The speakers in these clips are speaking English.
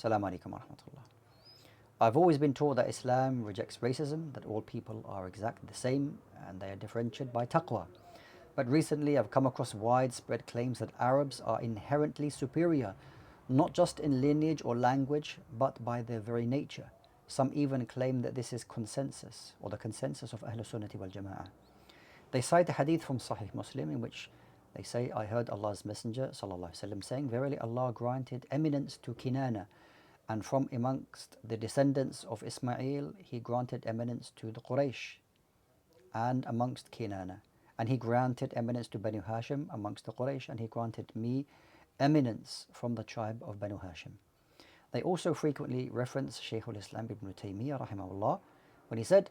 Assalamu alaikum wa rahmatullah. I've always been taught that Islam rejects racism, that all people are exactly the same and they are differentiated by taqwa. But recently I've come across widespread claims that Arabs are inherently superior, not just in lineage or language, but by their very nature. Some even claim that this is consensus, or the consensus of Ahlul Sunnati wal Jama'ah. They cite a hadith from Sahih Muslim in which they say, I heard Allah's Messenger ﷺ saying, verily Allah granted eminence to Kinana, and from amongst the descendants of Ismail, He granted eminence to the Quraysh, and amongst Kinana. And He granted eminence to Banu Hashim amongst the Quraysh, and He granted me eminence from the tribe of Banu Hashim. They also frequently reference Shaykh al-Islam ibn Taymiyyah rahimahullah when he said,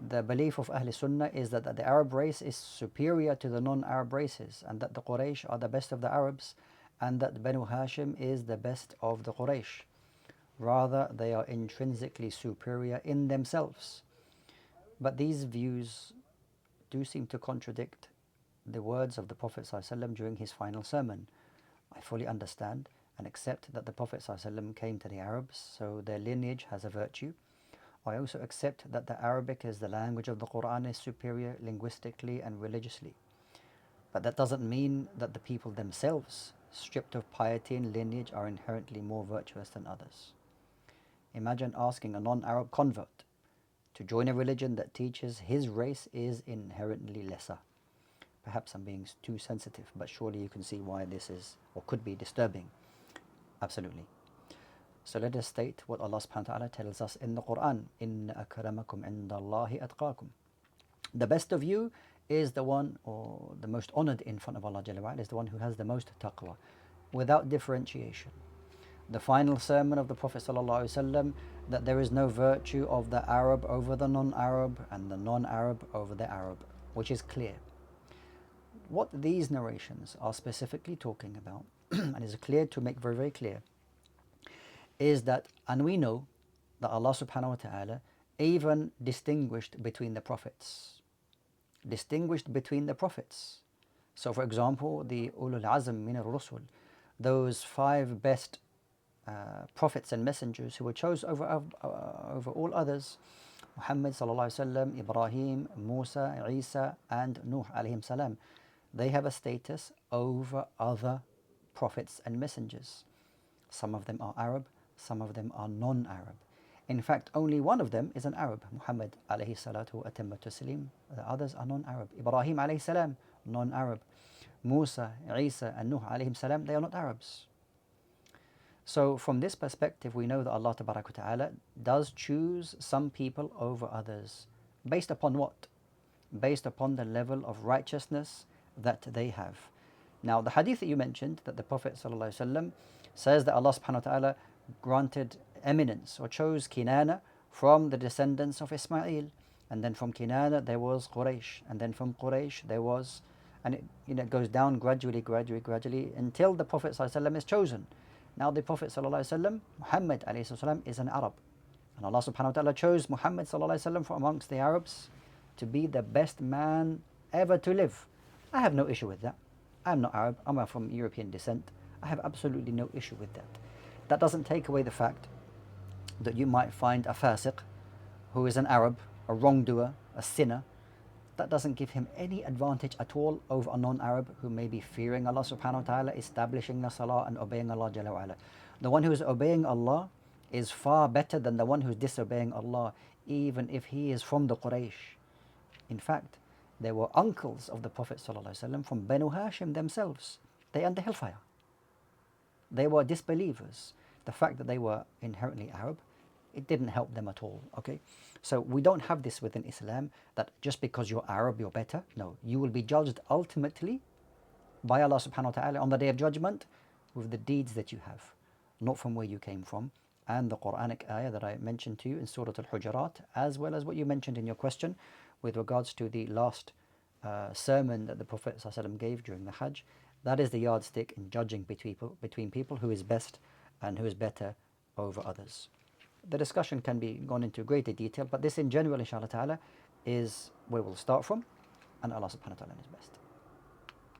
the belief of Ahl Sunnah is that the Arab race is superior to the non-Arab races, and that the Quraysh are the best of the Arabs, and that Banu Hashim is the best of the Quraysh. Rather, they are intrinsically superior in themselves. But these views do seem to contradict the words of the Prophet ﷺ during his final sermon. I fully understand and accept that the Prophet ﷺ came to the Arabs, so their lineage has a virtue. I also accept that the Arabic as the language of the Quran is superior linguistically and religiously. But that doesn't mean that the people themselves, stripped of piety and lineage, are inherently more virtuous than others. Imagine asking a non-Arab convert to join a religion that teaches his race is inherently lesser. Perhaps I'm being too sensitive, but surely you can see why this is or could be disturbing. Absolutely. So let us state what Allah subhanahu wa ta'ala tells us in the Quran. Inna akramakum indallahi atqakum. The best of you is the one, or the most honored in front of Allah Jalla wa ala, is the one who has the most taqwa, without differentiation. The final sermon of the Prophet sallallahu alaihi wasallam, that there is no virtue of the Arab over the non-Arab and the non-Arab over the Arab, which is clear. What these narrations are specifically talking about, and is clear to make very, very clear, is that, and we know that Allah subhanahu wa ta'ala even distinguished between the prophets. Distinguished between the prophets. So for example, the Ulul Azm min al-Rusul, those 5 best prophets and messengers who were chosen over all others, Muhammad sallallahu alaihi wasallam, Ibrahim, Musa, Isa, and Nuh alayhim salam, they have a status over other prophets and messengers. Some of them are Arab, some of them are non-Arab. In fact, only one of them is an Arab, Muhammad alayhi salatu wa atamma taslim. The others are non-Arab. Ibrahim alayhi salam, non-Arab. Musa, Isa, and Nuh alayhim salam, they are not Arabs. So from this perspective, we know that Allah tabaraka wa ta'ala does choose some people over others. Based upon what? Based upon the level of righteousness that they have. Now, the hadith that you mentioned, that the Prophet ﷺ says that Allah subhanahu wa ta'ala granted eminence or chose Kinana from the descendants of Ismail, and then from Kinana there was Quraysh, and then from Quraysh there was, and it goes down gradually until the Prophet ﷺ is chosen. Now the Prophet ﷺ, Muhammad ﷺ, is an Arab, and Allah subhanahu wa ta'ala chose Muhammad ﷺ from amongst the Arabs to be the best man ever to live. I have no issue with that. I'm not Arab, I'm from European descent. I have absolutely no issue with that. That doesn't take away the fact that you might find a fasiq who is an Arab, a wrongdoer, a sinner. That doesn't give him any advantage at all over a non-Arab who may be fearing Allah subhanahu wa ta'ala, establishing the salah and obeying Allah Jalla wa ala. The one who is obeying Allah is far better than the one who is disobeying Allah, even if he is from the Quraysh. In fact, there were uncles of the Prophet ﷺ from Banu Hashim themselves. They earned the hellfire. They were disbelievers. The fact that they were inherently Arab, it didn't help them at all. Okay, so we don't have this within Islam that just because you're Arab you're better. No, you will be judged ultimately by Allah subhanahu wa ta'ala on the day of judgment with the deeds that you have, not from where you came from. And the Quranic ayah that I mentioned to you in Surah Al-Hujurat, as well as what you mentioned in your question with regards to the last sermon that the Prophet ﷺ gave during the Hajj, that is the yardstick in judging between people who is best and who is better over others. The discussion can be gone into greater detail, but this in general, inshallah ta'ala, is where we'll start from, and Allah subhanahu wa ta'ala is best.